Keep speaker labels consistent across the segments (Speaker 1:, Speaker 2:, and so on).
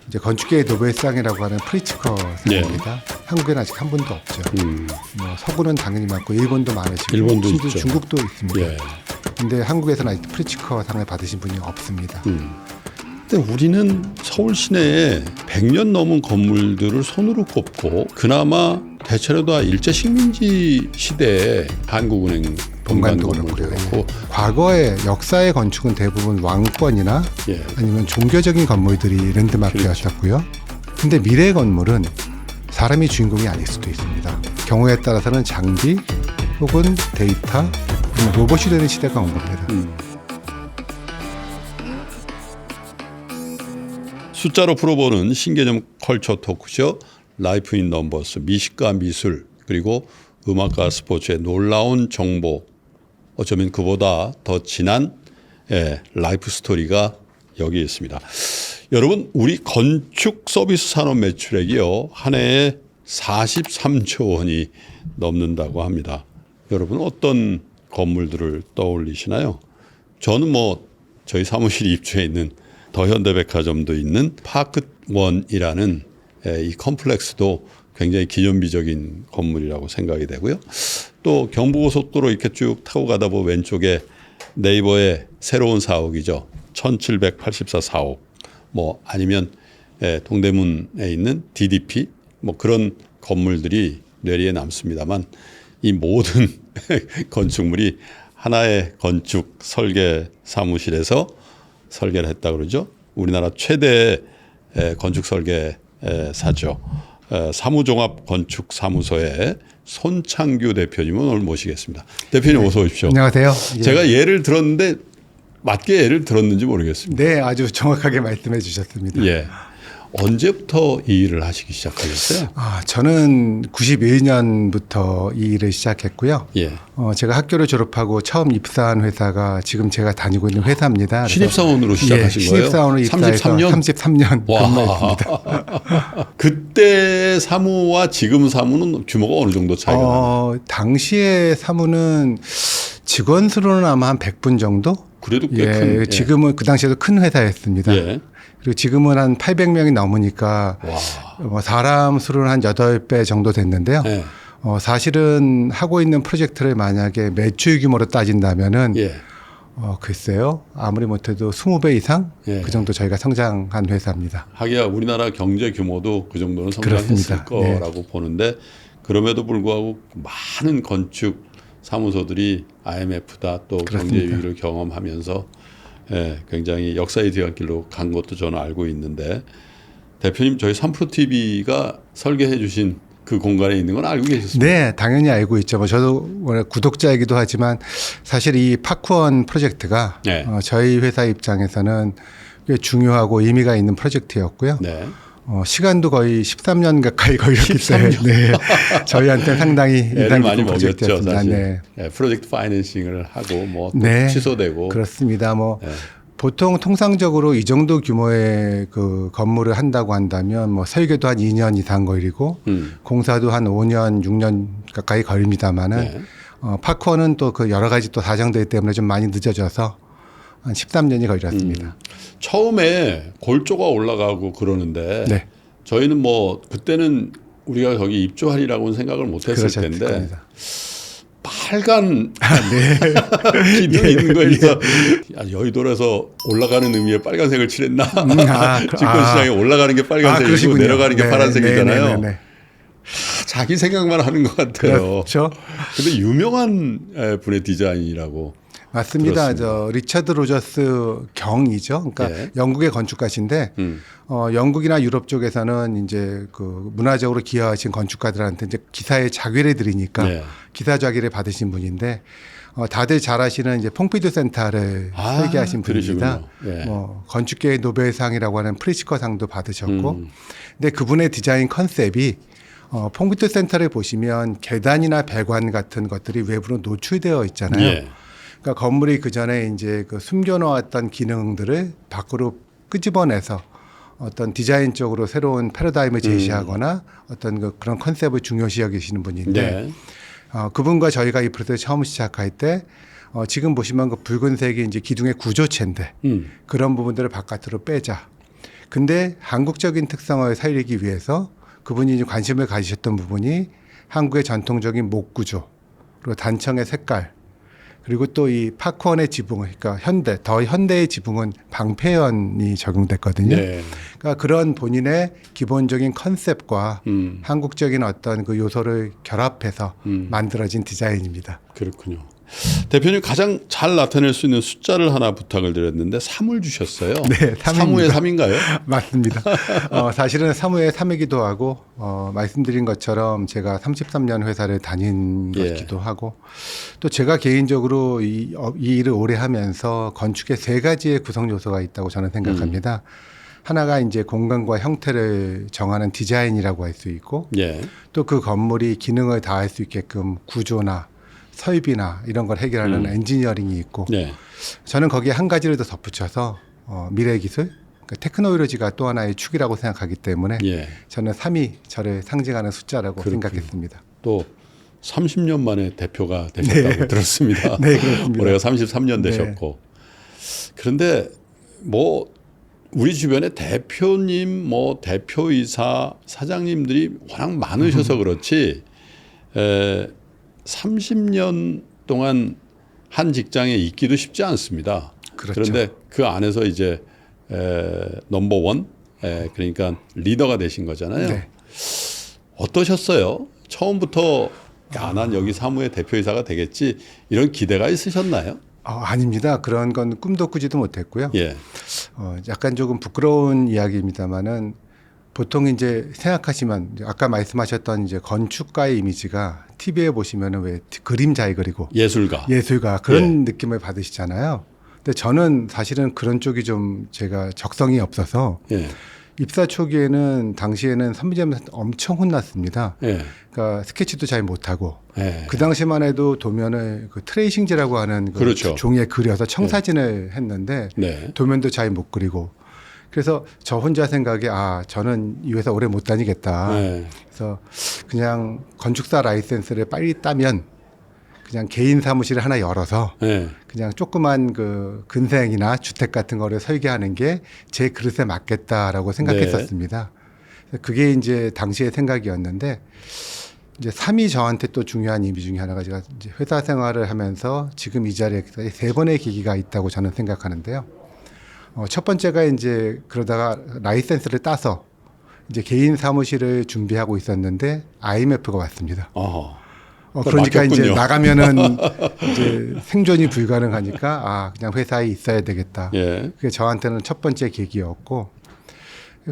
Speaker 1: 이제 건축계의 노벨상이라고 하는 프리츠커 상입니다. 한국에는 아직 한 분도 없죠. 뭐 서구는 당연히 많고 일본도 많으시고
Speaker 2: 일본도
Speaker 1: 심지어
Speaker 2: 있죠.
Speaker 1: 중국도 있습니다.
Speaker 2: 예.
Speaker 1: 근데 한국에서는 아직 프리츠커 상을 받으신 분이 없습니다.
Speaker 2: 근데 우리는 서울 시내에 100년 넘은 건물들을 손으로 꼽고 그나마 대체로 다 일제 식민지 시대에 한국은행 본관도 그렇고
Speaker 1: 과거의 역사의 건축은 대부분 왕권이나
Speaker 2: 예.
Speaker 1: 아니면 종교적인 건물들이 랜드마크였었고요. 근데 미래의 건물은 사람이 주인공이 아닐 수도 있습니다. 경우에 따라서는 장비 혹은 데이터, 로봇이 되는 시대가 온 겁니다.
Speaker 2: 숫자로 풀어보는 신개념 컬처 토크쇼 라이프 인 넘버스, 미식과 미술 그리고 음악과 스포츠의 놀라운 정보, 어쩌면 그보다 더 진한 라이프 스토리가 여기 있습니다. 여러분, 우리 건축 서비스 산업 매출액이요 한 해에 43조 원이 넘는다고 합니다. 여러분 어떤 건물들을 떠올리시나요? 저는 뭐 저희 사무실 입주해 있는 더현대백화점도 있는 파크원이라는 이 컴플렉스도 굉장히 기념비적인 건물이라고 생각이 되고요. 또 경부고속도로 이렇게 쭉 타고 가다 보면 왼쪽에 네이버의 새로운 사옥이죠. 1784 사옥, 뭐 아니면 동대문에 있는 DDP 뭐 그런 건물들이 뇌리에 남습니다만 이 모든 건축물이 하나의 건축 설계 사무실에서 설계를 했다 그러죠. 우리나라 최대 건축 설계사죠. 사무종합 건축사무소의 손창규 대표님을 오늘 모시겠습니다. 대표님 어서 오십시오.
Speaker 1: 안녕하세요.
Speaker 2: 제가 예를 들었는데 맞게 예를 들었는지 모르겠습니다.
Speaker 1: 네, 아주 정확하게 말씀해 주셨습니다.
Speaker 2: 예. 언제부터 이 일을 하시기 시작하셨어요?
Speaker 1: 저는 91년부터 이 일을 시작했고요.
Speaker 2: 예.
Speaker 1: 제가 학교를 졸업하고 처음 입사한 회사가 지금 제가 다니고 있는 회사입니다.
Speaker 2: 신입사원으로 시작하신 거예요?
Speaker 1: 신입사원으로 입사해서 33년 근무했습니다.
Speaker 2: 그때 사무와 지금 사무는 규모가 어느 정도 차이가 나요?
Speaker 1: 당시에 사무는 직원 수로는 아마 한 100분 정도?
Speaker 2: 그래도 꽤 큰.
Speaker 1: 지금은 그 당시에도 큰 회사였습니다.
Speaker 2: 예.
Speaker 1: 그리고 지금은 한 800명이 넘으니까 사람 수로는 한 8배 정도 됐는데요.
Speaker 2: 예.
Speaker 1: 사실은 하고 있는 프로젝트를 만약에 매출 규모로 따진다면은
Speaker 2: 예.
Speaker 1: 글쎄요. 아무리 못해도 20배 이상
Speaker 2: 예.
Speaker 1: 그 정도 저희가 성장한 회사입니다.
Speaker 2: 하기야 우리나라 경제 규모도 그 정도는 성장했을
Speaker 1: 그렇습니다.
Speaker 2: 거라고 보는데 그럼에도 불구하고 많은 건축 사무소들이 IMF다 또
Speaker 1: 그렇습니다.
Speaker 2: 경제 위기를 경험하면서 굉장히 역사의 뒤안길로 간 것도 저는 알고 있는데 대표님 저희 3프로TV가 설계해 주신 그 공간에 있는 건 알고 계셨습니까?
Speaker 1: 네, 당연히 알고 있죠. 저도 원래 구독자이기도 하지만 사실 이 파크원 프로젝트가
Speaker 2: 네.
Speaker 1: 저희 회사 입장에서는 꽤 중요하고 의미가 있는 프로젝트였고요.
Speaker 2: 네.
Speaker 1: 시간도 거의 13년 가까이 걸렸기
Speaker 2: 13년.
Speaker 1: 때문에 저희한테 상당히
Speaker 2: 애를
Speaker 1: 인상
Speaker 2: 많이
Speaker 1: 깊은
Speaker 2: 먹였죠,
Speaker 1: 프로젝트였습니다.
Speaker 2: 사실.
Speaker 1: 네.
Speaker 2: 프로젝트 파이낸싱을 하고 뭐
Speaker 1: 네.
Speaker 2: 취소되고
Speaker 1: 그렇습니다.
Speaker 2: 네.
Speaker 1: 보통 통상적으로 이 정도 규모의 그 건물을 한다고 한다면 설계도 한 2년 이상 걸리고 공사도 한 5년, 6년 가까이 걸립니다만은
Speaker 2: 네.
Speaker 1: 파크원은 또 그 여러 가지 또 사정들 때문에 좀 많이 늦어져서 한 13년이 걸렸습니다.
Speaker 2: 처음에 골조가 올라가고 그러는데
Speaker 1: 네.
Speaker 2: 저희는 뭐 그때는 우리가 거기 입주하리라고는 생각을 못했을
Speaker 1: 그러셨을
Speaker 2: 텐데
Speaker 1: 겁니다.
Speaker 2: 빨간 기둥이 있는 거에서 여의도에서 올라가는 의미의 빨간색을 칠했나? 집권시장에 올라가는 게 빨간색이고
Speaker 1: 그러시군요.
Speaker 2: 내려가는 게
Speaker 1: 네,
Speaker 2: 파란색이잖아요.
Speaker 1: 네.
Speaker 2: 자기 생각만 하는 것 같아요.
Speaker 1: 그렇죠.
Speaker 2: 근데 유명한 분의 디자인이라고.
Speaker 1: 맞습니다.
Speaker 2: 들었습니다.
Speaker 1: 리처드 로저스 경이죠. 그러니까
Speaker 2: 예.
Speaker 1: 영국의 건축가신데 영국이나 유럽 쪽에서는 이제 그 문화적으로 기여하신 건축가들한테 이제 기사의 자귀를 드리니까
Speaker 2: 네.
Speaker 1: 기사 자귀를 받으신 분인데 다들 잘 아시는 이제 퐁피두 센터를 설계하신 분입니다.
Speaker 2: 예.
Speaker 1: 건축계의 노벨상이라고 하는 프리츠커상도 받으셨고, 근데 그분의 디자인 컨셉이 퐁피두 센터를 보시면 계단이나 배관 같은 것들이 외부로 노출되어 있잖아요.
Speaker 2: 예.
Speaker 1: 그러니까 건물이 그 전에 이제 그 숨겨놓았던 기능들을 밖으로 끄집어내서 어떤 디자인적으로 새로운 패러다임을 제시하거나 어떤 그런 컨셉을 중요시 여기시는 분인데
Speaker 2: 네.
Speaker 1: 그분과 저희가 이 프로젝트 처음 시작할 때 지금 보시면 그 붉은색이 이제 기둥의 구조체인데 그런 부분들을 바깥으로 빼자. 근데 한국적인 특성을 살리기 위해서 그분이 이제 관심을 가지셨던 부분이 한국의 전통적인 목 구조, 그리고 단청의 색깔, 그리고 또 이 파크원의 지붕, 그러니까 더 현대의 지붕은 방패연이 적용됐거든요.
Speaker 2: 네.
Speaker 1: 그러니까 그런 본인의 기본적인 컨셉과
Speaker 2: 음.
Speaker 1: 한국적인 어떤 그 요소를 결합해서 만들어진 디자인입니다.
Speaker 2: 그렇군요. 대표님 가장 잘 나타낼 수 있는 숫자를 하나 부탁을 드렸는데 3을 주셨어요.
Speaker 1: 네,
Speaker 2: 3의 3인가요?
Speaker 1: 맞습니다. 사실은 3의 3이기도 하고 말씀드린 것처럼 제가 33년 회사를 다닌
Speaker 2: 예.
Speaker 1: 것이기도 하고 또 제가 개인적으로 이 일을 오래 하면서 건축에 3가지의 구성 요소가 있다고 저는 생각합니다. 하나가 이제 공간과 형태를 정하는 디자인이라고 할 수 있고
Speaker 2: 예.
Speaker 1: 또 그 건물이 기능을 다할 수 있게끔 구조나 설비나 이런 걸 해결하는 엔지니어링이 있고
Speaker 2: 네.
Speaker 1: 저는 거기에 한 가지를 더 덧붙여서 미래 기술, 그러니까 테크놀로지가 또 하나의 축이라고 생각하기 때문에
Speaker 2: 예.
Speaker 1: 저는 3이 저를 상징하는 숫자라고
Speaker 2: 그렇군요.
Speaker 1: 생각했습니다.
Speaker 2: 또 30년 만에 대표가 되셨다고 들었습니다.
Speaker 1: 네, 그렇습니다.
Speaker 2: 올해가 33년
Speaker 1: 네.
Speaker 2: 되셨고. 그런데 뭐 우리 주변에 대표님, 뭐 대표이사, 사장님들이 워낙 많으셔서 그렇지 30년 동안 한 직장에 있기도 쉽지 않습니다.
Speaker 1: 그렇죠.
Speaker 2: 그런데 그 안에서 이제 넘버원, 그러니까 리더가 되신 거잖아요.
Speaker 1: 네.
Speaker 2: 어떠셨어요? 처음부터 난 여기 사무의 대표이사가 되겠지 이런 기대가 있으셨나요?
Speaker 1: 아닙니다. 그런 건 꿈도 꾸지도 못했고요.
Speaker 2: 예.
Speaker 1: 약간 조금 부끄러운 이야기입니다만은 보통 이제 생각하시면 아까 말씀하셨던 이제 건축가의 이미지가 TV에 보시면은 왜 그림 잘 그리고 예술가 그런 느낌을 받으시잖아요. 근데 저는 사실은 그런 쪽이 좀 제가 적성이 없어서
Speaker 2: 예.
Speaker 1: 입사 초기에는 당시에는 선배님한테 엄청 혼났습니다.
Speaker 2: 예.
Speaker 1: 그러니까 스케치도 잘 못하고
Speaker 2: 예.
Speaker 1: 그 당시만 해도 도면을 그 트레이싱지라고 하는 그
Speaker 2: 그렇죠.
Speaker 1: 종이에 그려서 청사진을 했는데
Speaker 2: 네.
Speaker 1: 도면도 잘 못 그리고 그래서 저 혼자 생각에 저는 이 회사 오래 못 다니겠다.
Speaker 2: 네.
Speaker 1: 그래서 그냥 건축사 라이센스를 빨리 따면 그냥 개인 사무실을 하나 열어서
Speaker 2: 네.
Speaker 1: 그냥 조그만 그 근생이나 주택 같은 거를 설계하는 게 제 그릇에 맞겠다라고 생각했었습니다. 그게 이제 당시의 생각이었는데 이제 3이 저한테 또 중요한 의미 중에 하나가 제가 이제 회사 생활을 하면서 지금 이 자리에 3번의 계기가 있다고 저는 생각하는데요. 첫 번째가 이제 그러다가 라이센스를 따서 이제 개인 사무실을 준비하고 있었는데 IMF가 왔습니다. 그러니까
Speaker 2: 맡겼군요.
Speaker 1: 이제 나가면은 이제 생존이 불가능하니까 그냥 회사에 있어야 되겠다.
Speaker 2: 예.
Speaker 1: 그게 저한테는 첫 번째 계기였고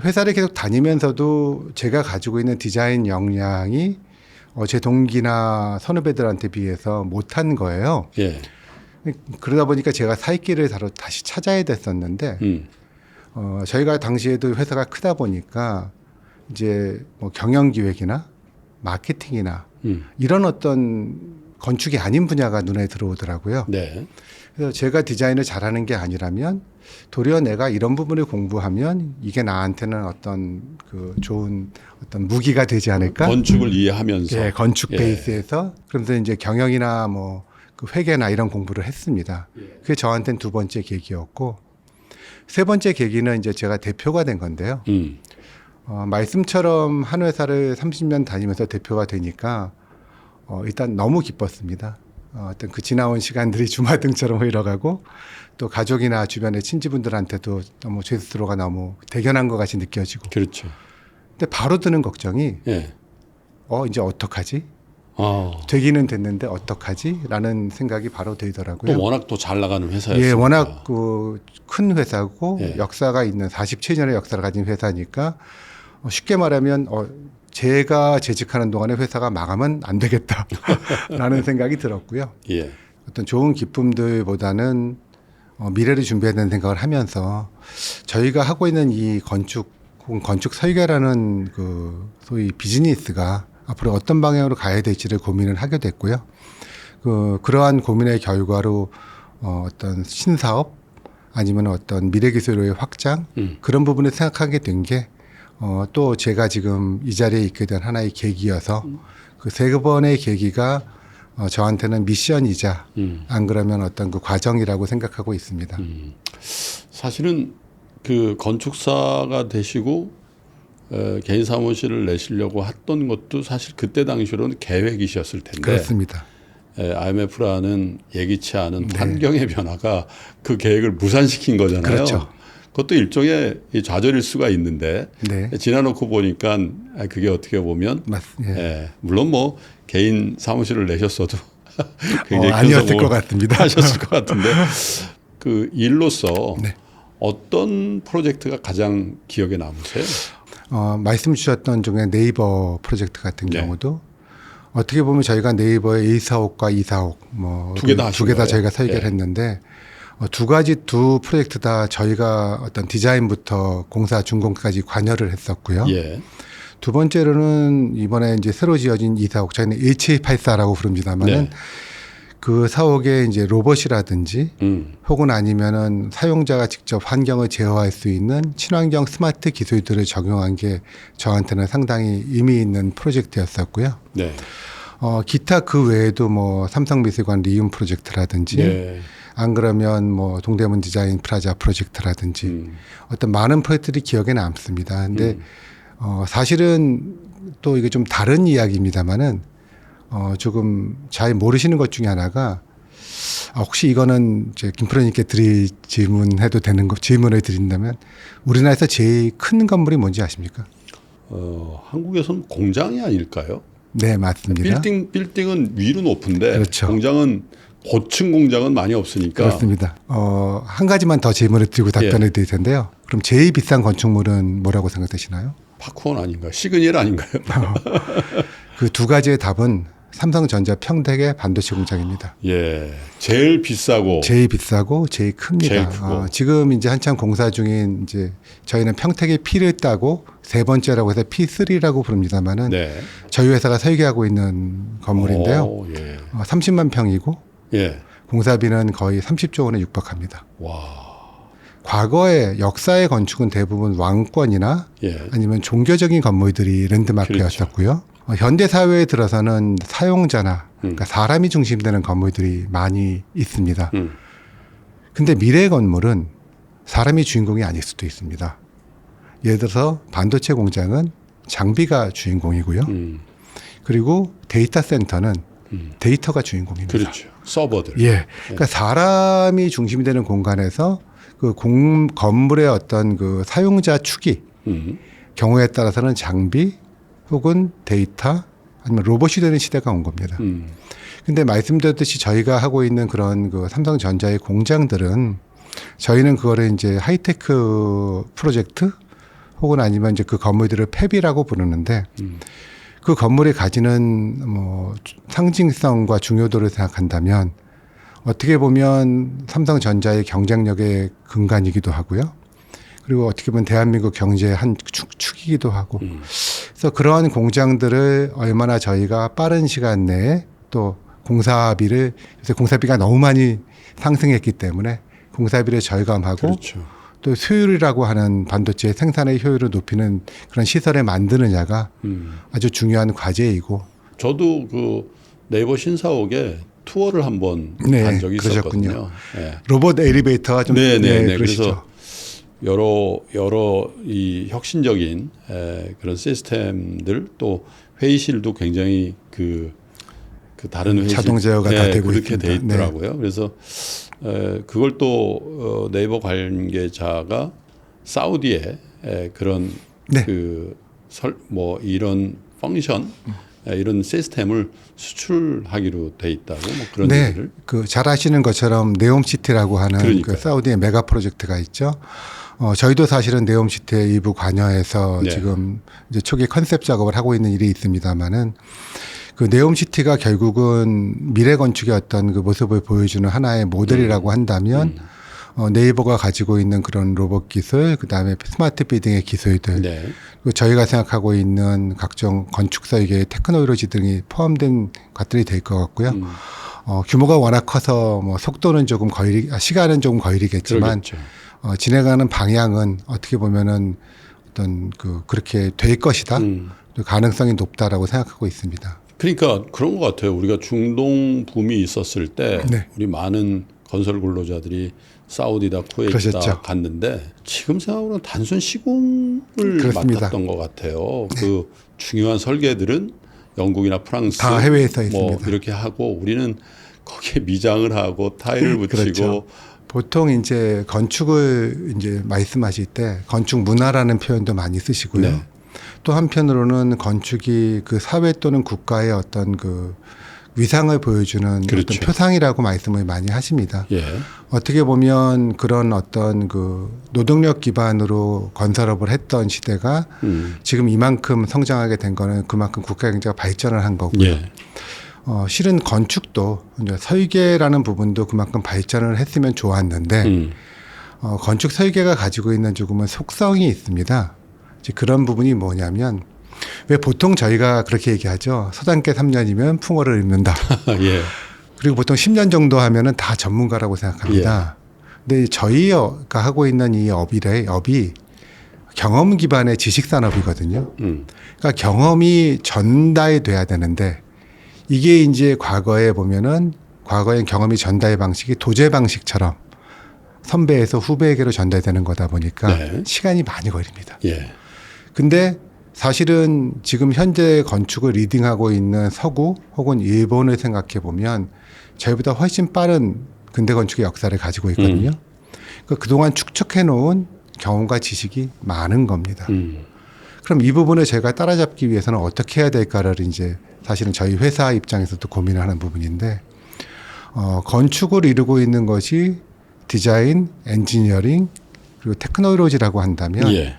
Speaker 1: 회사를 계속 다니면서도 제가 가지고 있는 디자인 역량이 제 동기나 선후배들한테 비해서 못한 거예요.
Speaker 2: 예.
Speaker 1: 그러다 보니까 제가 살 길을 다시 찾아야 됐었는데 저희가 당시에도 회사가 크다 보니까 이제 뭐 경영기획이나 마케팅이나 이런 어떤 건축이 아닌 분야가 눈에 들어오더라고요.
Speaker 2: 네.
Speaker 1: 그래서 제가 디자인을 잘하는 게 아니라면 도리어 내가 이런 부분을 공부하면 이게 나한테는 어떤 그 좋은 어떤 무기가 되지 않을까?
Speaker 2: 건축을 이해하면서.
Speaker 1: 예, 건축
Speaker 2: 예.
Speaker 1: 베이스에서 그러면서 이제 경영이나 뭐 그 회계나 이런 공부를 했습니다. 그게 저한테는 두 번째 계기였고 세 번째 계기는 이제 제가 대표가 된 건데요. 말씀처럼 한 회사를 30년 다니면서 대표가 되니까 일단 너무 기뻤습니다. 어떤 그 지나온 시간들이 주마등처럼 흘러가고 또 가족이나 주변의 친지분들한테도 너무 제 스스로가 너무 대견한 것 같이 느껴지고.
Speaker 2: 그렇죠.
Speaker 1: 근데 바로 드는 걱정이
Speaker 2: 예.
Speaker 1: 이제 어떡하지? 되기는 됐는데 어떡하지? 라는 생각이 바로 들더라고요.
Speaker 2: 또 워낙 또 잘 나가는 회사였어요.
Speaker 1: 예, 워낙 그 큰 회사고
Speaker 2: 예.
Speaker 1: 역사가 있는 47년의 역사를 가진 회사니까 쉽게 말하면 제가 재직하는 동안에 회사가 망하면 안 되겠다라는 생각이 들었고요.
Speaker 2: 예.
Speaker 1: 어떤 좋은 기쁨들보다는 미래를 준비해야 되는 생각을 하면서 저희가 하고 있는 이 건축 설계라는 그 소위 비즈니스가 앞으로 어떤 방향으로 가야 될지를 고민을 하게 됐고요. 그러한 고민의 결과로 어떤 신사업 아니면 어떤 미래기술의 확장 그런 부분을 생각하게 된 게 또 제가 지금 이 자리에 있게 된 하나의 계기여서 그 세 번의 계기가 저한테는 미션이자 안 그러면 어떤 그 과정이라고 생각하고 있습니다.
Speaker 2: 사실은 그 건축사가 되시고 개인 사무실을 내시려고 했던 것도 사실 그때 당시로는 계획이셨을 텐데
Speaker 1: 그렇습니다.
Speaker 2: IMF라는 예기치 않은 환경의 변화가 그 계획을 무산시킨 거잖아요.
Speaker 1: 그렇죠.
Speaker 2: 그것도 일종의 이 좌절일 수가 있는데
Speaker 1: 네.
Speaker 2: 지나놓고 보니까 그게 어떻게 보면 물론 뭐 개인 사무실을 내셨어도 굉장히
Speaker 1: 아니었을 것 같습니다.
Speaker 2: 하셨을 것 같은데 그 일로서
Speaker 1: 네.
Speaker 2: 어떤 프로젝트가 가장 기억에 남으세요?
Speaker 1: 말씀 주셨던 중에 네이버 프로젝트 같은
Speaker 2: 네.
Speaker 1: 경우도 어떻게 보면 저희가 네이버의 145과 245 뭐
Speaker 2: 두 개 다 하신
Speaker 1: 두 개 다
Speaker 2: 거예요?
Speaker 1: 저희가 설계를
Speaker 2: 예.
Speaker 1: 했는데 두 프로젝트 다 저희가 어떤 디자인부터 공사 준공까지 관여를 했었고요.
Speaker 2: 예.
Speaker 1: 두 번째로는 이번에 이제 새로 지어진 245 저희는 1784라고 부릅니다만은
Speaker 2: 네.
Speaker 1: 그 사옥에 이제 로봇이라든지 혹은 아니면은 사용자가 직접 환경을 제어할 수 있는 친환경 스마트 기술들을 적용한 게 저한테는 상당히 의미 있는 프로젝트였었고요.
Speaker 2: 네.
Speaker 1: 기타 그 외에도 뭐 삼성미술관 리움 프로젝트라든지
Speaker 2: 네.
Speaker 1: 안 그러면 뭐 동대문 디자인 프라자 프로젝트라든지 어떤 많은 프로젝트들이 기억에 남습니다. 근데 사실은 또 이게 좀 다른 이야기입니다만은 조금 잘 모르시는 것 중에 하나가 혹시 이거는 이제 김프로님께 질문해도 되는 거 질문을 드린다면 우리나라에서 제일 큰 건물이 뭔지 아십니까?
Speaker 2: 한국에서는 공장이 아닐까요?
Speaker 1: 네, 맞습니다.
Speaker 2: 빌딩은 위로 높은데
Speaker 1: 그렇죠.
Speaker 2: 공장은 고층 공장은 많이 없으니까
Speaker 1: 그렇습니다. 한 가지만 더 질문을 드리고 답변을 드릴 텐데요. 그럼 제일 비싼 건축물은 뭐라고 생각되시나요?
Speaker 2: 파크원 아닌가요? 시그니엘 아닌가요?
Speaker 1: 그 두 가지의 답은 삼성전자 평택의 반도체 공장입니다.
Speaker 2: 예, 제일 비싸고
Speaker 1: 제일 비싸고 제일 큽니다.
Speaker 2: 제일 크고.
Speaker 1: 지금 이제 한창 공사 중인 이제 저희는 평택의 P를 따고 세 번째라고 해서 P3라고 부릅니다만은
Speaker 2: 네.
Speaker 1: 저희 회사가 설계하고 있는 건물인데요.
Speaker 2: 오, 예.
Speaker 1: 30만 평이고
Speaker 2: 예.
Speaker 1: 공사비는 거의 30조 원에 육박합니다.
Speaker 2: 와.
Speaker 1: 과거의 역사의 건축은 대부분 왕권이나
Speaker 2: 예.
Speaker 1: 아니면 종교적인 건물들이 랜드마크였었고요. 현대 사회에 들어서는 사용자나 그러니까 사람이 중심되는 건물들이 많이 있습니다. 근데 미래의 건물은 사람이 주인공이 아닐 수도 있습니다. 예를 들어서 반도체 공장은 장비가 주인공이고요. 그리고 데이터 센터는 데이터가 주인공입니다.
Speaker 2: 그렇죠. 서버들.
Speaker 1: 예. 그러니까 사람이 중심이 되는 공간에서 그 건물의 어떤 그 사용자 축이 경우에 따라서는 장비 혹은 데이터 아니면 로봇이 되는 시대가 온 겁니다. 근데 말씀드렸듯이 저희가 하고 있는 그런 그 삼성전자의 공장들은 저희는 그거를 이제 하이테크 프로젝트 혹은 아니면 이제 그 건물들을 팹이라고 부르는데 그 건물이 가지는 뭐 상징성과 중요도를 생각한다면 어떻게 보면 삼성전자의 경쟁력의 근간이기도 하고요. 그리고 어떻게 보면 대한민국 경제의 한 축이기도 하고. 그래서 그러한 공장들을 얼마나 저희가 빠른 시간 내에 또 공사비를 요새 공사비가 너무 많이 상승했기 때문에 공사비를 절감하고
Speaker 2: 그렇죠.
Speaker 1: 또 효율이라고 하는 반도체 생산의 효율을 높이는 그런 시설을 만드느냐가 아주 중요한 과제이고.
Speaker 2: 저도 그 네이버 신사옥에 투어를 한번 간 적이
Speaker 1: 그러셨군요.
Speaker 2: 있었거든요. 네.
Speaker 1: 로봇 엘리베이터가 좀
Speaker 2: 네네네.
Speaker 1: 그러시죠.
Speaker 2: 그래서 여러 이 혁신적인 그런 시스템들 또 회의실도 굉장히 그 다른 회의실
Speaker 1: 자동 제어가 다 되고
Speaker 2: 그렇게
Speaker 1: 있습니다.
Speaker 2: 돼 있더라고요. 그래서 그걸 또 네이버 관계자가 사우디에 그런 뭐 이런 펑션 이런 시스템을 수출하기로 돼 있다고 뭐 그런 얘기를.
Speaker 1: 잘 아시는 것처럼 네옴시티라고 하는 그 사우디의 메가 프로젝트가 있죠. 저희도 사실은 네옴시티에 일부 관여해서 지금 이제 초기 컨셉 작업을 하고 있는 일이 있습니다만은 그 네옴시티가 결국은 미래 건축의 어떤 그 모습을 보여주는 하나의 모델이라고 한다면 네이버가 가지고 있는 그런 로봇 기술, 그 다음에 스마트 빌딩의 기술들, 그리고 저희가 생각하고 있는 각종 건축 설계의 테크놀로지 등이 포함된 것들이 될 것 같고요. 규모가 워낙 커서 뭐 속도는 조금 시간은 조금 거리겠지만 진행하는 방향은 어떻게 보면은 어떤 그렇게 될 것이다. 가능성이 높다라고 생각하고 있습니다.
Speaker 2: 그러니까 그런 것 같아요. 우리가 중동 붐이 있었을 때 우리 많은 건설 근로자들이 사우디다 쿠웨이트다
Speaker 1: 그러셨죠.
Speaker 2: 갔는데 지금 생각으로는 단순 시공을
Speaker 1: 그렇습니다.
Speaker 2: 맡았던 것 같아요. 그 중요한 설계들은 영국이나 프랑스
Speaker 1: 다 해외에서
Speaker 2: 뭐
Speaker 1: 했습니다.
Speaker 2: 이렇게 하고 우리는 거기에 미장을 하고 타일을 붙이고
Speaker 1: 그렇죠. 보통 이제 건축을 이제 말씀하실 때 건축 문화라는 표현도 많이 쓰시고요.
Speaker 2: 네.
Speaker 1: 또 한편으로는 건축이 그 사회 또는 국가의 어떤 그 위상을 보여주는
Speaker 2: 그렇죠.
Speaker 1: 어떤 표상이라고 말씀을 많이 하십니다.
Speaker 2: 예.
Speaker 1: 어떻게 보면 그런 어떤 그 노동력 기반으로 건설업을 했던 시대가 지금 이만큼 성장하게 된 거는 그만큼 국가 경제가 발전을 한 거고요.
Speaker 2: 예.
Speaker 1: 실은 건축도 이제 설계라는 부분도 그만큼 발전을 했으면 좋았는데 건축 설계가 가지고 있는 조금은 속성이 있습니다. 이제 그런 부분이 뭐냐면 왜 보통 저희가 그렇게 얘기하죠. 서당계 3년이면 풍어를 입는다.
Speaker 2: 예.
Speaker 1: 그리고 보통 10년 정도 하면은 다 전문가라고 생각합니다. 근데 저희가 하고 있는 이 업이 경험 기반의 지식 산업이거든요. 그러니까 경험이 전달돼야 되는데 이게 이제 과거에 보면은 과거엔 경험이 전달 방식이 도제 방식처럼 선배에서 후배에게로 전달되는 거다 보니까
Speaker 2: 네.
Speaker 1: 시간이 많이 걸립니다.
Speaker 2: 예.
Speaker 1: 근데 사실은 지금 현재 건축을 리딩하고 있는 서구 혹은 일본을 생각해 보면 저희보다 훨씬 빠른 근대 건축의 역사를 가지고 있거든요. 그러니까 그동안 축적해 놓은 경험과 지식이 많은 겁니다. 그럼 이 부분을 제가 따라잡기 위해서는 어떻게 해야 될까를 이제 사실은 저희 회사 입장에서도 고민을 하는 부분인데 건축을 이루고 있는 것이 디자인, 엔지니어링 그리고 테크놀로지라고 한다면
Speaker 2: 예.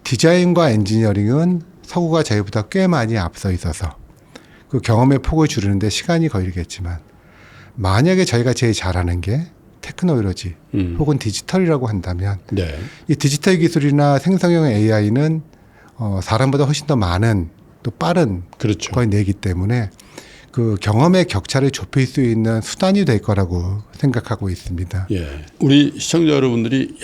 Speaker 1: 디자인과 엔지니어링은 서구가 저희보다 꽤 많이 앞서 있어서 그 경험의 폭을 줄이는데 시간이 걸리겠지만 만약에 저희가 제일 잘하는 게 테크놀로지 혹은 디지털이라고 한다면
Speaker 2: 네.
Speaker 1: 이 디지털 기술이나 생성형 AI는 사람보다 훨씬 더 많은 또 빠른
Speaker 2: 그렇죠.
Speaker 1: 걸 내기 때문에 그 경험의 격차를 좁힐 수 있는 수단이 될 거라고 생각하고 있습니다.
Speaker 2: 예. 우리 시청자 여러분들이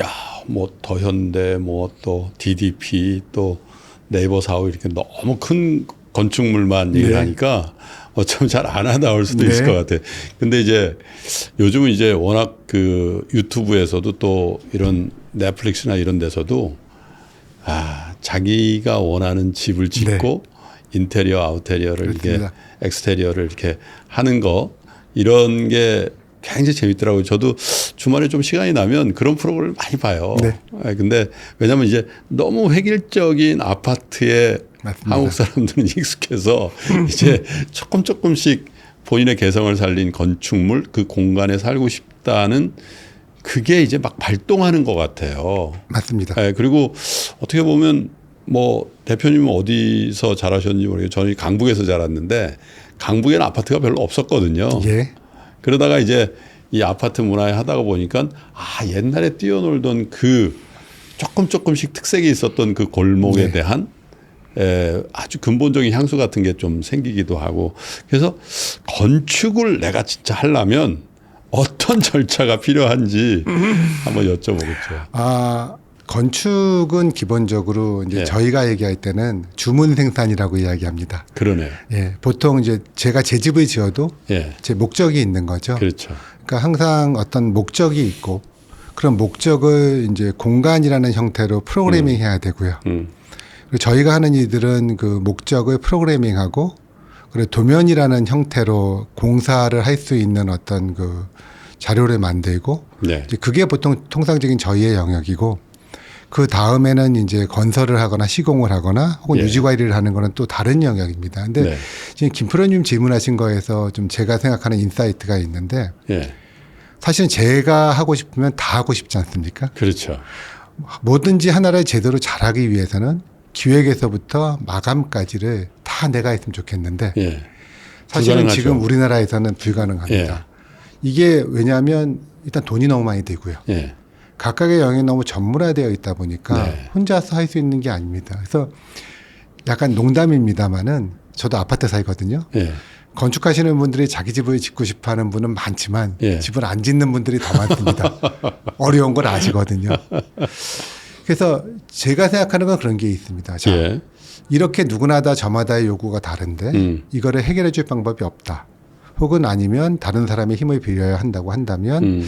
Speaker 2: 뭐 더현대 뭐 또 DDP 또 네이버 사업 이렇게 너무 큰 건축물만 얘기를
Speaker 1: 네.
Speaker 2: 하니까 어쩌면 잘 안 하나올 수도
Speaker 1: 네.
Speaker 2: 있을 것 같아요. 근데 이제 요즘은 이제 워낙 그 유튜브에서도 또 이런 넷플릭스나 이런 데서도 자기가 원하는 집을 짓고 인테리어 아우테리어를 이렇게
Speaker 1: 그렇습니다.
Speaker 2: 엑스테리어를 이렇게 하는 거 이런 게 굉장히 재밌더라고요. 저도 주말에 좀 시간이 나면 그런 프로그램을 많이 봐요.
Speaker 1: 네.
Speaker 2: 근데 왜냐하면 이제 너무 획일적인 아파트에
Speaker 1: 맞습니다.
Speaker 2: 한국 사람들은 익숙해서 이제 조금씩 본인의 개성을 살린 건축물 그 공간에 살고 싶다는 그게 이제 막 발동하는 것 같아요.
Speaker 1: 맞습니다.
Speaker 2: 그리고 어떻게 보면 뭐 대표님은 어디서 자라셨는지 모르겠어요. 저는 강북에서 자랐는데 강북에는 아파트가 별로 없었거든요.
Speaker 1: 예.
Speaker 2: 그러다가 이제 이 아파트 문화에 하다가 보니까 옛날에 뛰어놀던 그 조금씩 특색이 있었던 그 골목에 대한 아주 근본적인 향수 같은 게 좀 생기기도 하고 그래서 건축을 내가 진짜 하려면 어떤 절차가 필요한지 한번 여쭤보겠죠.
Speaker 1: 건축은 기본적으로 이제 저희가 얘기할 때는 주문 생산이라고 이야기합니다.
Speaker 2: 그러네요.
Speaker 1: 예, 보통 이제 제가 제 집을 지어도 제 목적이 있는 거죠.
Speaker 2: 그렇죠.
Speaker 1: 그러니까 항상 어떤 목적이 있고 그런 목적을 이제 공간이라는 형태로 프로그래밍 해야 되고요. 그리고 저희가 하는 일들은 그 목적을 프로그래밍하고 그리고 도면이라는 형태로 공사를 할 수 있는 어떤 그 자료를 만들고 이제 그게 보통 통상적인 저희의 영역이고 그 다음에는 이제 건설을 하거나 시공을 하거나 혹은 유지 관리를 하는 거는 또 다른 영역입니다. 근데 지금 김프로님 질문하신 거에서 좀 제가 생각하는 인사이트가 있는데 사실은 제가 하고 싶으면 다 하고 싶지 않습니까?
Speaker 2: 그렇죠.
Speaker 1: 뭐든지 하나를 제대로 잘하기 위해서는 기획에서부터 마감까지를 다 내가 했으면 좋겠는데 사실은
Speaker 2: 불가능하죠.
Speaker 1: 지금 우리나라에서는 불가능합니다. 이게 왜냐하면 일단 돈이 너무 많이 들고요. 각각의 영역이 너무 전문화되어 있다 보니까 혼자서 할 수 있는 게 아닙니다. 그래서 약간 농담입니다만은 저도 아파트 살거든요. 건축하시는 분들이 자기 집을 짓고 싶어 하는 분은 많지만 집을 안 짓는 분들이 더 많습니다. 어려운 걸 아시거든요. 그래서 제가 생각하는 건 그런 게 있습니다. 자, 이렇게 누구나 다 저마다의 요구가 다른데 이거를 해결해 줄 방법이 없다. 혹은 아니면 다른 사람의 힘을 빌려야 한다고 한다면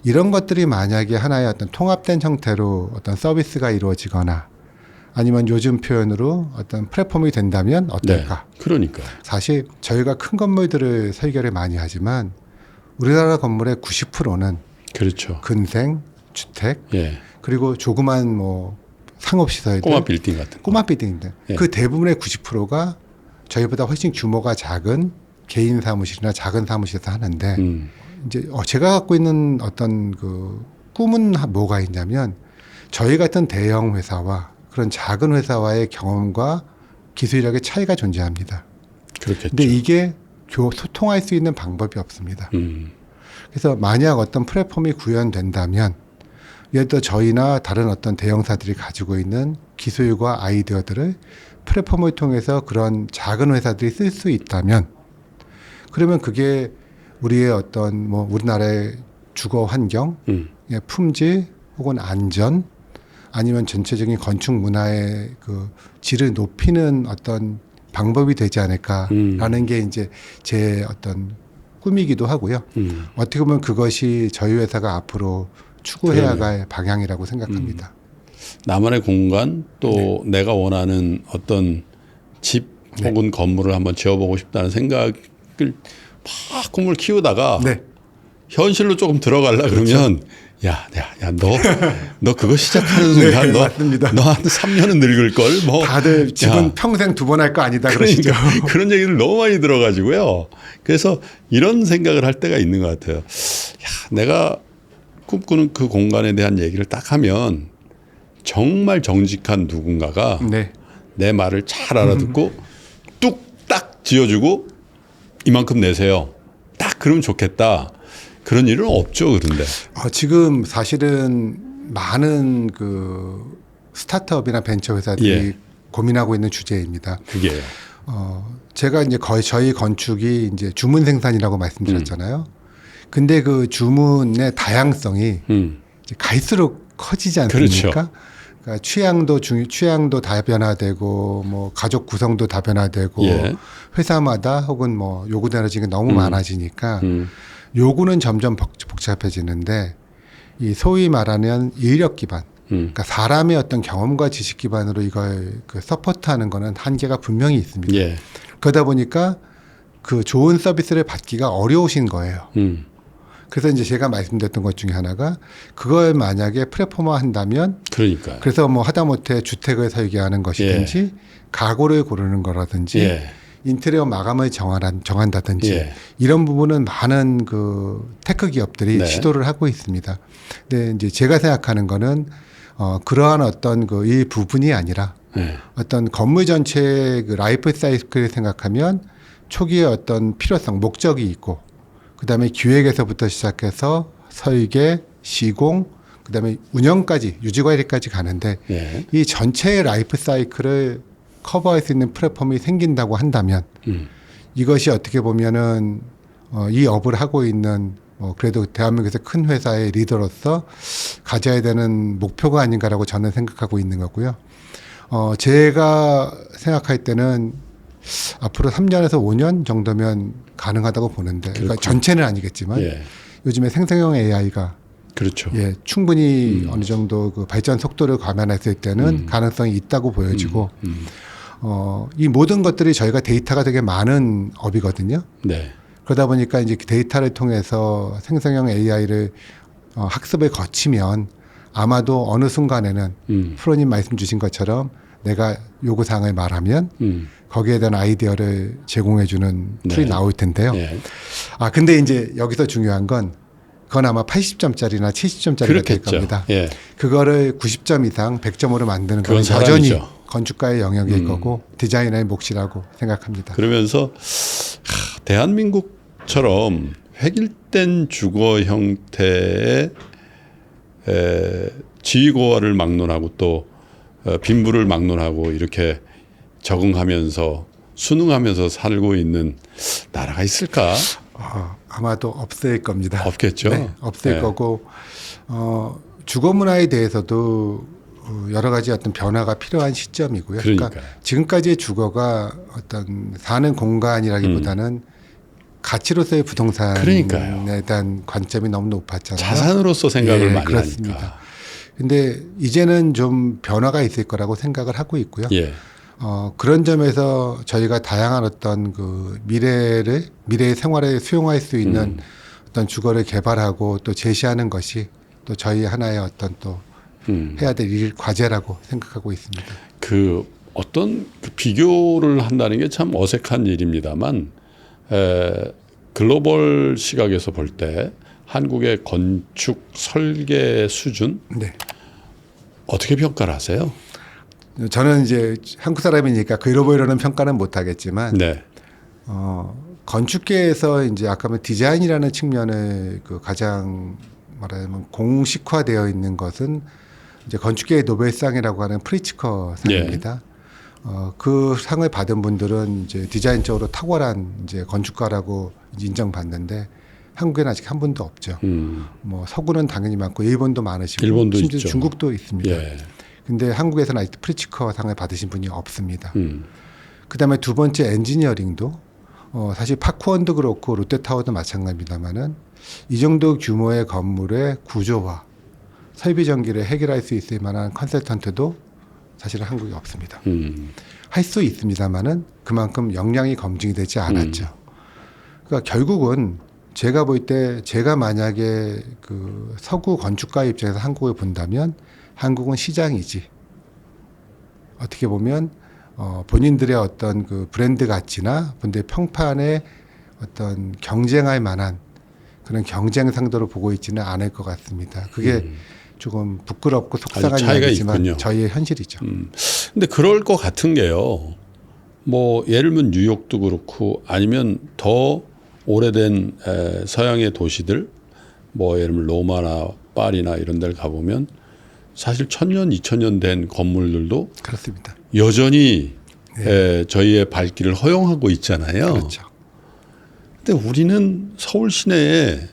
Speaker 1: 이런 것들이 만약에 하나의 어떤 통합된 형태로 어떤 서비스가 이루어지거나 아니면 요즘 표현으로 어떤 플랫폼이 된다면 어떨까?
Speaker 2: 네. 그러니까.
Speaker 1: 사실 저희가 큰 건물들을 설계를 많이 하지만 우리나라 건물의 90%는
Speaker 2: 그렇죠.
Speaker 1: 근생, 주택,
Speaker 2: 예.
Speaker 1: 그리고 조그만 뭐 상업시설들,
Speaker 2: 꼬마 빌딩 같은 거.
Speaker 1: 꼬마 빌딩들.
Speaker 2: 예.
Speaker 1: 그 대부분의 90%가 저희보다 훨씬 규모가 작은 개인 사무실이나 작은 사무실에서 하는데 이제 제가 갖고 있는 어떤 그 꿈은 뭐가 있냐면 저희 같은 대형 회사와 그런 작은 회사와의 경험과 기술력의 차이가 존재합니다.
Speaker 2: 그렇겠죠.
Speaker 1: 근데 이게 소통할 수 있는 방법이 없습니다. 그래서 만약 어떤 플랫폼이 구현된다면 예를 들어 저희나 다른 어떤 대형사들이 가지고 있는 기술과 아이디어들을 플랫폼을 통해서 그런 작은 회사들이 쓸 수 있다면 그러면 그게 우리의 어떤 뭐 우리나라의 주거 환경, 품질 혹은 안전 아니면 전체적인 건축 문화의 그 질을 높이는 어떤 방법이 되지 않을까라는 게 이제 제 어떤 꿈이기도 하고요. 어떻게 보면 그것이 저희 회사가 앞으로 추구해야 갈 방향이라고 생각합니다.
Speaker 2: 나만의 공간 또
Speaker 1: 네.
Speaker 2: 내가 원하는 어떤 집 혹은 건물을 한번 지어보고 싶다는 생각을 막 꿈을 키우다가
Speaker 1: 네.
Speaker 2: 현실로 조금 들어가려 그러면 너 그거 시작하는 순간
Speaker 1: 네, 맞습니다.
Speaker 2: 너 한 3년은 늙을 걸 뭐
Speaker 1: 다들 집은 평생 두 번 할 거 아니다
Speaker 2: 그러니까
Speaker 1: 그러시죠.
Speaker 2: 그런 얘기를 너무 많이 들어가지고요. 그래서 이런 생각을 할 때가 있는 것 같아요. 내가 꿈꾸는 그 공간에 대한 얘기를 딱 하면 정말 정직한 누군가가
Speaker 1: 네.
Speaker 2: 내 말을 잘 알아듣고 뚝딱 지어주고 이만큼 내세요. 딱 그러면 좋겠다. 그런 일은 없죠, 그런데.
Speaker 1: 지금 사실은 많은 그 스타트업이나 벤처 회사들이
Speaker 2: 예.
Speaker 1: 고민하고 있는 주제입니다.
Speaker 2: 그게요.
Speaker 1: 제가 이제 거의 저희 건축이 이제 주문 생산이라고 말씀드렸잖아요. 근데 그 주문의 다양성이 이제 갈수록 커지지 않습니까?
Speaker 2: 그렇죠.
Speaker 1: 그러니까 취향도 다변화되고 뭐 가족 구성도 다변화되고
Speaker 2: 예.
Speaker 1: 회사마다 혹은 뭐 요구되어지는 게 너무 많아지니까 요구는 점점 복잡해지는데 이 소위 말하는 인력 기반, 그러니까 사람의 어떤 경험과 지식 기반으로 이걸 그 서포트하는 거는 한계가 분명히 있습니다.
Speaker 2: 예.
Speaker 1: 그러다 보니까 그 좋은 서비스를 받기가 어려우신 거예요. 그래서 이제 제가 말씀드렸던 것 중에 하나가 그걸 만약에 플랫폼화 한다면
Speaker 2: 그러니까.
Speaker 1: 그래서 뭐 하다못해 주택을 설계하는 것이든지 가구를 고르는 거라든지
Speaker 2: 예.
Speaker 1: 인테리어 마감을 정한다든지
Speaker 2: 예.
Speaker 1: 이런 부분은 많은 그 테크 기업들이
Speaker 2: 네.
Speaker 1: 시도를 하고 있습니다. 근데 이제 제가 생각하는 거는 그러한 어떤 그 이 부분이 아니라
Speaker 2: 예.
Speaker 1: 어떤 건물 전체의 그 라이프 사이클을 생각하면 초기에 어떤 필요성, 목적이 있고 그다음에 기획에서부터 시작해서 설계, 시공, 그다음에 운영까지 유지관리까지 가는데
Speaker 2: 예.
Speaker 1: 이 전체의 라이프 사이클을 커버할 수 있는 플랫폼이 생긴다고 한다면 이것이 어떻게 보면은 이 업을 하고 있는 그래도 대한민국에서 큰 회사의 리더로서 가져야 되는 목표가 아닌가라고 저는 생각하고 있는 거고요. 제가 생각할 때는 앞으로 3년에서 5년 정도면 가능하다고 보는데, 그러니까 전체는 아니겠지만
Speaker 2: 예.
Speaker 1: 요즘에 생성형 AI가
Speaker 2: 그렇죠.
Speaker 1: 충분히 어느 정도 그 발전 속도를 감안했을 때는 가능성이 있다고 보여지고, 이 모든 것들이 저희가 데이터가 되게 많은 업이거든요.
Speaker 2: 네.
Speaker 1: 그러다 보니까 이제 데이터를 통해서 생성형 AI를 학습을 거치면 아마도 어느 순간에는 프로님 말씀 주신 것처럼 내가 요구사항을 말하면 거기에 대한 아이디어를 제공해주는 툴이 나올 텐데요.
Speaker 2: 예.
Speaker 1: 근데 이제 여기서 중요한 건 그건 아마 80점짜리나 70점짜리가 될 겁니다.
Speaker 2: 예.
Speaker 1: 그거를 90점 이상 100점으로 만드는 건
Speaker 2: 그건
Speaker 1: 여전히
Speaker 2: 사람이죠.
Speaker 1: 건축가의 영역일 거고 디자이너의 몫이라고 생각합니다.
Speaker 2: 그러면서 대한민국처럼 획일된 주거 형태의 지위고하를 막론하고 또 빈부를 막론하고 이렇게 적응하면서 순응하면서 살고 있는 나라가 있을까?
Speaker 1: 아마도 없을 겁니다.
Speaker 2: 없겠죠.
Speaker 1: 네, 없을 거고 주거 문화에 대해서도 여러 가지 어떤 변화가 필요한 시점이고요. 그러니까
Speaker 2: 그러니까요.
Speaker 1: 지금까지의 주거가 어떤 사는 공간이라기보다는 가치로서의 부동산에
Speaker 2: 그러니까요.
Speaker 1: 대한 관점이 너무 높았잖아요.
Speaker 2: 자산으로서 생각을 많이
Speaker 1: 그렇습니다.
Speaker 2: 하니까.
Speaker 1: 근데 이제는 좀 변화가 있을 거라고 생각을 하고 있고요.
Speaker 2: 예.
Speaker 1: 그런 점에서 저희가 다양한 어떤 그 미래의 생활에 수용할 수 있는 어떤 주거를 개발하고 또 제시하는 것이 또 저희 하나의 어떤 또 해야 될 일 과제라고 생각하고 있습니다.
Speaker 2: 그 어떤 그 비교를 한다는 게 참 어색한 일입니다만 글로벌 시각에서 볼 때 한국의 건축 설계 수준
Speaker 1: 네.
Speaker 2: 어떻게 평가를 하세요?
Speaker 1: 저는 이제 한국 사람이니까 글로벌이라는 평가는 못 하겠지만
Speaker 2: 네.
Speaker 1: 건축계에서 이제 아까 말 디자인이라는 측면을 그 가장 말하자면 공식화되어 있는 것은 이제 건축계의 노벨상이라고 하는 프리츠커 상입니다. 그 상을 받은 분들은 이제 디자인적으로 탁월한 이제 건축가라고 이제 인정받는데 한국에는 아직 한 분도 없죠. 뭐 서구는 당연히 많고 일본도 많으시고
Speaker 2: 일본도
Speaker 1: 심지어
Speaker 2: 있죠.
Speaker 1: 중국도 있습니다.
Speaker 2: 예.
Speaker 1: 근데 한국에서는 아직 프리츠커 상을 받으신 분이 없습니다. 그다음에 두 번째 엔지니어링도 사실 파크원도 그렇고 롯데타워도 마찬가지입니다만은 이 정도 규모의 건물의 구조화, 설비 전기를 해결할 수 있을 만한 컨설턴트도 사실은 한국에 없습니다. 할 수 있습니다만은 그만큼 역량이 검증이 되지 않았죠. 그러니까 결국은 제가 볼 때 제가 만약에 그 서구 건축가 입장에서 한국을 본다면 한국은 시장이지. 어떻게 보면 본인들의 어떤 그 브랜드 가치나 본인들의 평판에 어떤 경쟁할 만한 그런 경쟁 상도로 보고 있지는 않을 것 같습니다. 그게 조금 부끄럽고 속상한
Speaker 2: 차이가
Speaker 1: 이야기지만
Speaker 2: 있군요.
Speaker 1: 저희의 현실이죠.
Speaker 2: 근데 그럴 것 같은 게요. 뭐 예를 들면 뉴욕도 그렇고 아니면 더 오래된 서양의 도시들 뭐 예를 들면 로마나 파리나 이런 데를 가보면 사실 1000년, 2000년 된 건물들도
Speaker 1: 그렇습니다.
Speaker 2: 여전히 저희의 발길을 허용하고 있잖아요.
Speaker 1: 그렇죠.
Speaker 2: 근데 우리는 서울 시내에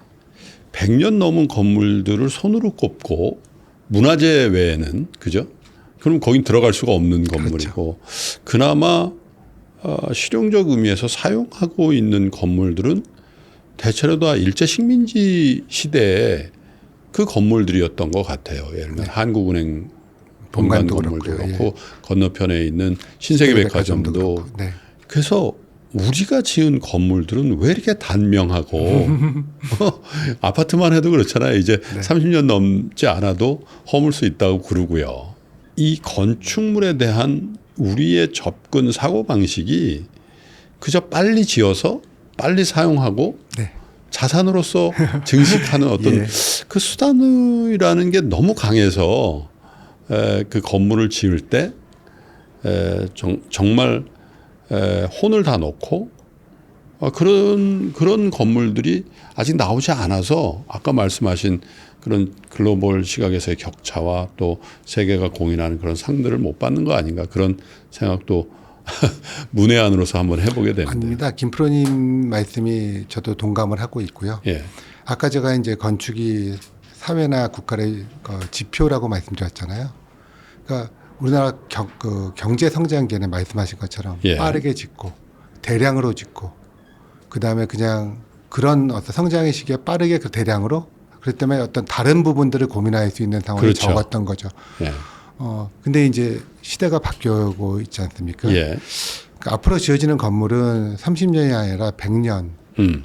Speaker 2: 100년 넘은 건물들을 손으로 꼽고 문화재 외에는 그죠? 그럼 거긴 들어갈 수가 없는 건물이고 그나마 실용적 의미에서 사용하고 있는 건물들은 대체로 다 일제 식민지 시대에 그 건물들이었던 것 같아요. 예를 들면 한국은행 본관
Speaker 1: 본관도
Speaker 2: 건물도
Speaker 1: 그렇고요.
Speaker 2: 그렇고 건너편에 있는 신세계백화점도
Speaker 1: 그렇고. 네.
Speaker 2: 그래서 우리가 지은 건물들은 왜 이렇게 단명하고 아파트만 해도 그렇잖아요. 이제 30년 넘지 않아도 허물 수 있다고 그러고요. 이 건축물에 대한 우리의 접근 사고방식이 그저 빨리 지어서 빨리 사용하고
Speaker 1: 네.
Speaker 2: 자산으로서 증식하는 어떤 그 수단이라는 게 너무 강해서 그 건물을 지을 때 정말 혼을 다 넣고 그런 건물들이 아직 나오지 않아서 아까 말씀하신 그런 글로벌 시각에서의 격차와 또 세계가 공인하는 그런 상들을 못 받는 거 아닌가 그런 생각도 문외한으로서 한번 해보게 됩니다.
Speaker 1: 아닙니다. 김프로님 말씀이 저도 동감을 하고 있고요.
Speaker 2: 예.
Speaker 1: 아까 제가 이제 건축이 사회나 국가의 지표라고 말씀드렸잖아요. 그러니까 우리나라 경제 성장기에는 말씀하신 것처럼 빠르게 짓고 대량으로 짓고 그다음에 그냥 그런 어떤 성장의 시기에 빠르게 그 대량으로 그렇기 때문에 어떤 다른 부분들을 고민할 수 있는 상황이
Speaker 2: 그렇죠.
Speaker 1: 적었던 거죠.
Speaker 2: 예.
Speaker 1: 근데 이제 시대가 바뀌고 있지 않습니까?
Speaker 2: 예.
Speaker 1: 그러니까 앞으로 지어지는 건물은 30년이 아니라 100년,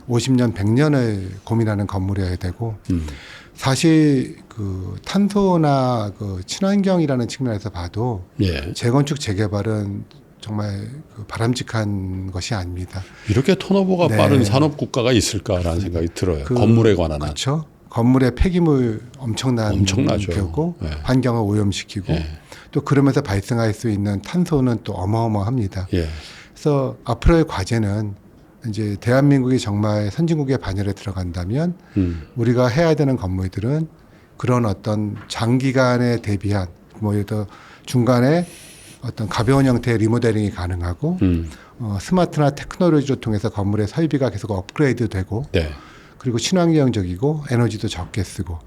Speaker 1: 50년, 100년을 고민하는 건물이어야 되고 사실 그 탄소나 그 친환경이라는 측면에서 봐도 재건축 재개발은 정말 그 바람직한 것이 아닙니다.
Speaker 2: 이렇게 턴오버가 빠른 산업 국가가 있을까라는 생각이 들어요. 건물에 관한 한.
Speaker 1: 그렇죠. 건물의 폐기물
Speaker 2: 엄청나죠.
Speaker 1: 결고 환경을 오염시키고 또 그러면서 발생할 수 있는 탄소는 또 어마어마합니다. 그래서 앞으로의 과제는 이제 대한민국이 정말 선진국의 반열에 들어간다면 우리가 해야 되는 건물들은 그런 어떤 장기간에 대비한 뭐 예를 들어 중간에 어떤 가벼운 형태의 리모델링이 가능하고 스마트나 테크놀로지를 통해서 건물의 설비가 계속 업그레이드되고 그리고 친환경적이고 에너지도 적게 쓰고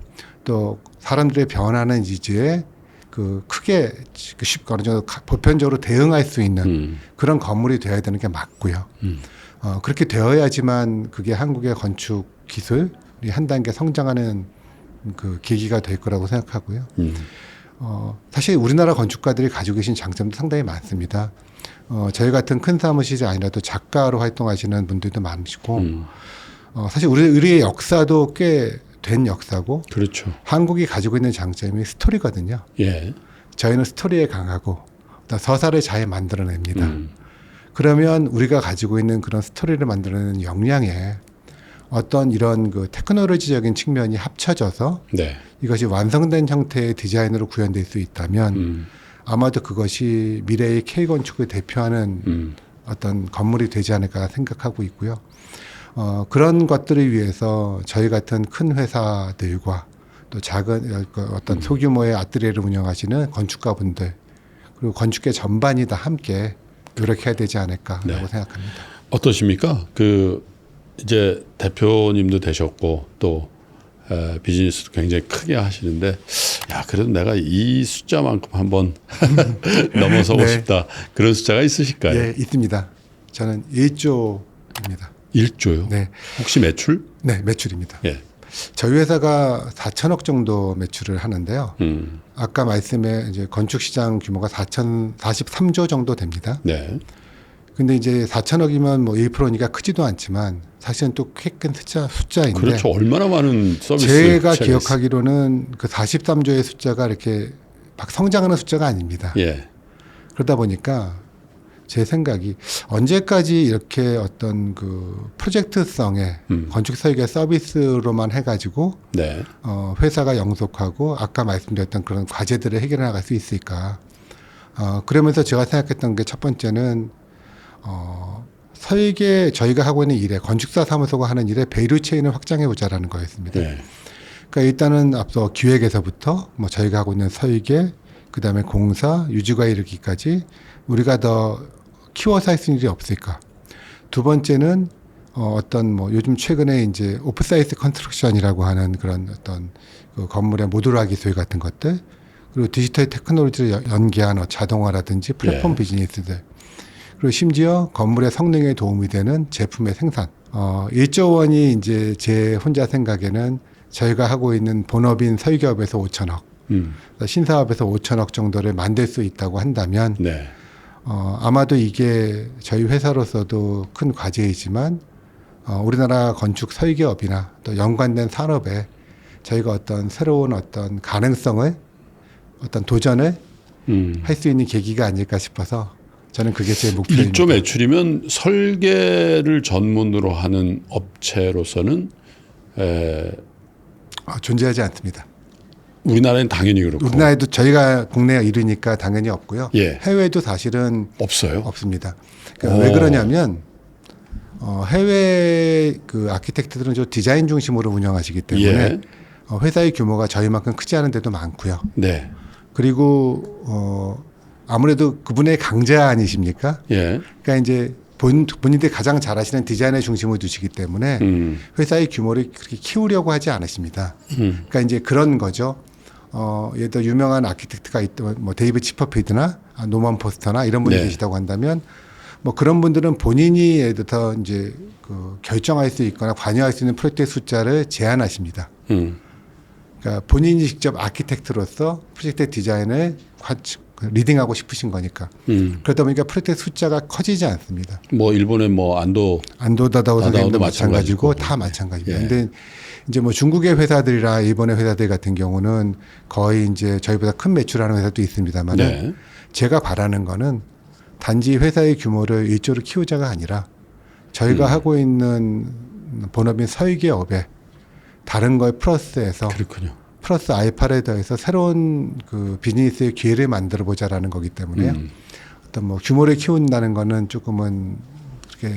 Speaker 1: 또 사람들의 변하는 니즈에 그 크게 쉽게 어느 정도 보편적으로 대응할 수 있는 그런 건물이 되어야 되는 게 맞고요. 그렇게 되어야지만 그게 한국의 건축 기술이 한 단계 성장하는 그 계기가 될 거라고 생각하고요. 사실 우리나라 건축가들이 가지고 계신 장점도 상당히 많습니다. 저희 같은 큰 사무실이 아니라도 작가로 활동하시는 분들도 많으시고, 사실 우리의 역사도 꽤 된 역사고,
Speaker 2: 그렇죠.
Speaker 1: 한국이 가지고 있는 장점이 스토리거든요.
Speaker 2: 예.
Speaker 1: 저희는 스토리에 강하고 서사를 잘 만들어냅니다. 그러면 우리가 가지고 있는 그런 스토리를 만들어내는 역량에 어떤 이런 그 테크놀로지적인 측면이 합쳐져서
Speaker 2: 네.
Speaker 1: 이것이 완성된 형태의 디자인으로 구현될 수 있다면 아마도 그것이 미래의 K건축을 대표하는 어떤 건물이 되지 않을까 생각하고 있고요. 그런 것들을 위해서 저희 같은 큰 회사들과 또 작은 어떤 소규모의 아트리에를 운영하시는 건축가분들 그리고 건축계 전반이 다 함께 노력해야 되지 않을까라고
Speaker 2: 네.
Speaker 1: 생각합니다.
Speaker 2: 어떠십니까? 그 이제 대표님도 되셨고 또 비즈니스도 굉장히 크게 하시는데 야 그래도 내가 이 숫자만큼 한번 넘어서고
Speaker 1: 네.
Speaker 2: 싶다 그런 숫자가 있으실까요?
Speaker 1: 예, 있습니다. 저는 1조입니다.
Speaker 2: 1조요?
Speaker 1: 네.
Speaker 2: 혹시 매출?
Speaker 1: 네, 매출입니다.
Speaker 2: 예.
Speaker 1: 저희 회사가 4천억 정도 매출을 하는데요. 아까 말씀에 이제 건축 시장 규모가 43조 정도 됩니다.
Speaker 2: 네.
Speaker 1: 근데 이제 4천억이면 뭐 1%니까 크지도 않지만 사실은 또 꽤 큰 숫자인데.
Speaker 2: 그렇죠. 얼마나 많은 서비스
Speaker 1: 제가
Speaker 2: 체계가
Speaker 1: 기억하기로는 그 43조의 숫자가 이렇게 막 성장하는 숫자가 아닙니다.
Speaker 2: 예.
Speaker 1: 그러다 보니까 제 생각이 언제까지 이렇게 어떤 그 프로젝트성의 건축 설계 서비스로만 해가지고
Speaker 2: 네.
Speaker 1: 회사가 영속하고 아까 말씀드렸던 그런 과제들을 해결해 나갈 수 있을까. 그러면서 제가 생각했던 게 첫 번째는 설계 저희가 하고 있는 일에 건축사 사무소가 하는 일에 밸류 체인을 확장해 보자라는 거였습니다.
Speaker 2: 네.
Speaker 1: 그러니까 일단은 앞서 기획에서부터 뭐 저희가 하고 있는 설계, 그다음에 공사, 유지과 이르기까지 우리가 더 키워서 할 수 있는 일이 없을까. 두 번째는 어떤 뭐 요즘 최근에 이제 오프사이즈 컨스트럭션이라고 하는 그런 어떤 그 건물의 모듈화 기술 같은 것들 그리고 디지털 테크놀로지를 연계한 자동화라든지 플랫폼
Speaker 2: 예.
Speaker 1: 비즈니스들 그리고 심지어 건물의 성능에 도움이 되는 제품의 생산. 1조 원이 이제 제 혼자 생각에는 저희가 하고 있는 본업인 설계업에서 5천억, 신사업에서 5천억 정도를 만들 수 있다고 한다면
Speaker 2: 네.
Speaker 1: 아마도 이게 저희 회사로서도 큰 과제이지만 우리나라 건축 설계업이나 또 연관된 산업에 저희가 어떤 새로운 어떤 가능성을 어떤 도전을 할 수 있는 계기가 아닐까 싶어서 저는 그게 제 목표입니다.
Speaker 2: 1조 매출이면 설계를 전문으로 하는 업체로서는
Speaker 1: 존재하지 않습니다.
Speaker 2: 우리나라는 당연히 그렇고
Speaker 1: 우리나라에도 저희가 국내에 이르니까 당연히 없고요.
Speaker 2: 예.
Speaker 1: 해외에도 사실은
Speaker 2: 없어요.
Speaker 1: 없습니다. 그러니까 왜 그러냐면 해외 그 아키텍트들은 좀 디자인 중심으로 운영하시기 때문에
Speaker 2: 예.
Speaker 1: 회사의 규모가 저희만큼 크지 않은 데도 많고요.
Speaker 2: 네.
Speaker 1: 그리고 아무래도 그분의 강자 아니십니까?
Speaker 2: 예.
Speaker 1: 그러니까 이제 본인들이 가장 잘하시는 디자인에 중심을 두시기 때문에 회사의 규모를 그렇게 키우려고 하지 않으십니다. 그러니까 이제 그런 거죠. 예를 들어 유명한 아키텍트가 있던 뭐 데이비드 치퍼필드나 노먼 포스터나 이런 분이
Speaker 2: 네.
Speaker 1: 계시다고 한다면 뭐 그런 분들은 본인이 예를 들어 이제 그 결정할 수 있거나 관여할 수 있는 프로젝트의 숫자를 제한하십니다. 그러니까 본인이 직접 아키텍트로서 프로젝트 디자인을 리딩하고 싶으신 거니까. 그러다 보니까 프로젝트 숫자가 커지지 않습니다.
Speaker 2: 뭐 일본의 뭐
Speaker 1: 안도다다오 선생님도
Speaker 2: 마찬가지고.
Speaker 1: 마찬가지고 다 마찬가지입니다.
Speaker 2: 예.
Speaker 1: 근데 이제 뭐 중국의 회사들이나 일본의 회사들 같은 경우는 거의 이제 저희보다 큰 매출하는 회사도 있습니다만
Speaker 2: 네.
Speaker 1: 제가 바라는 거는 단지 회사의 규모를 1조를 키우자가 아니라 저희가 하고 있는 본업인 설계업에 다른 걸 플러스해서
Speaker 2: 그렇군요.
Speaker 1: 플러스 알파를 더해서 새로운 그 비즈니스의 기회를 만들어 보자라는 거기 때문에 어떤 뭐 규모를 키운다는 거는 조금은 그렇게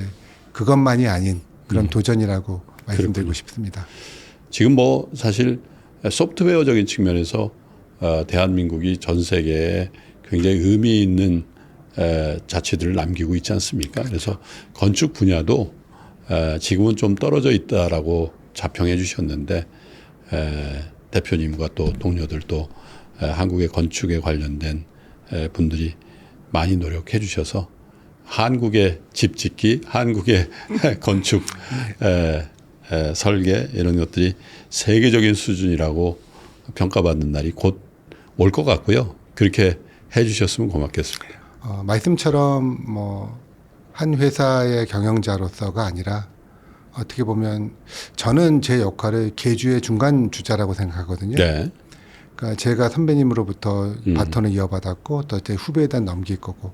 Speaker 1: 그것만이 아닌 그런 도전이라고 말씀드리고
Speaker 2: 그렇군요.
Speaker 1: 싶습니다.
Speaker 2: 지금 뭐 사실 소프트웨어적인 측면에서 대한민국이 전 세계에 굉장히 의미 있는 자취들을 남기고 있지 않습니까? 그래서 건축 분야도 지금은 좀 떨어져 있다라고 자평해 주셨는데 대표님과 또 동료들도 한국의 건축에 관련된 분들이 많이 노력해 주셔서 한국의 집 짓기, 한국의 건축, 설계 이런 것들이 세계적인 수준이라고 평가받는 날이 곧 올 것 같고요. 그렇게 해주셨으면 고맙겠습니다.
Speaker 1: 말씀처럼 한 회사의 경영자로서가 아니라 어떻게 보면 저는 제 역할을 계주의 중간 주자라고 생각하거든요.
Speaker 2: 네.
Speaker 1: 그러니까 제가 선배님으로부터 바톤을 이어받았고 또 제 후배에다 넘길 거고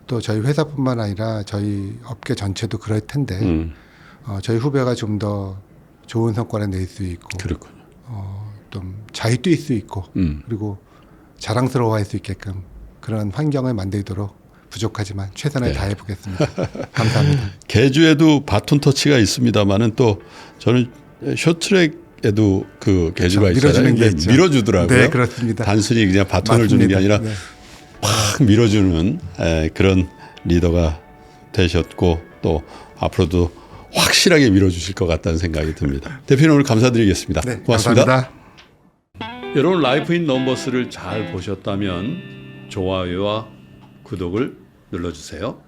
Speaker 1: 또 저희 회사뿐만 아니라 저희 업계 전체도 그럴 텐데 저희 후배가 좀 더 좋은 성과를 낼 수 있고
Speaker 2: 그렇군요.
Speaker 1: 좀 잘 뛸 수 있고 그리고 자랑스러워할 수 있게끔 그런 환경을 만들도록 부족하지만 최선을
Speaker 2: 네.
Speaker 1: 다해보겠습니다. 감사합니다.
Speaker 2: 계주에도 바톤 터치가 있습니다만은 또 저는 쇼트트랙에도 그 계주가
Speaker 1: 밀어주는
Speaker 2: 있잖아요.
Speaker 1: 게 있죠.
Speaker 2: 밀어주더라고요.
Speaker 1: 네, 그렇습니다.
Speaker 2: 단순히 그냥 바톤을 주는 게 아니라
Speaker 1: 네.
Speaker 2: 팍 밀어주는 그런 리더가 되셨고 또 앞으로도 확실하게 밀어주실 것 같다는 생각이 듭니다. 대표님 오늘 감사드리겠습니다.
Speaker 1: 네,
Speaker 2: 고맙습니다.
Speaker 1: 감사합니다.
Speaker 2: 여러분 라이프 인 넘버스를 잘 보셨다면 좋아요와 구독을 눌러주세요.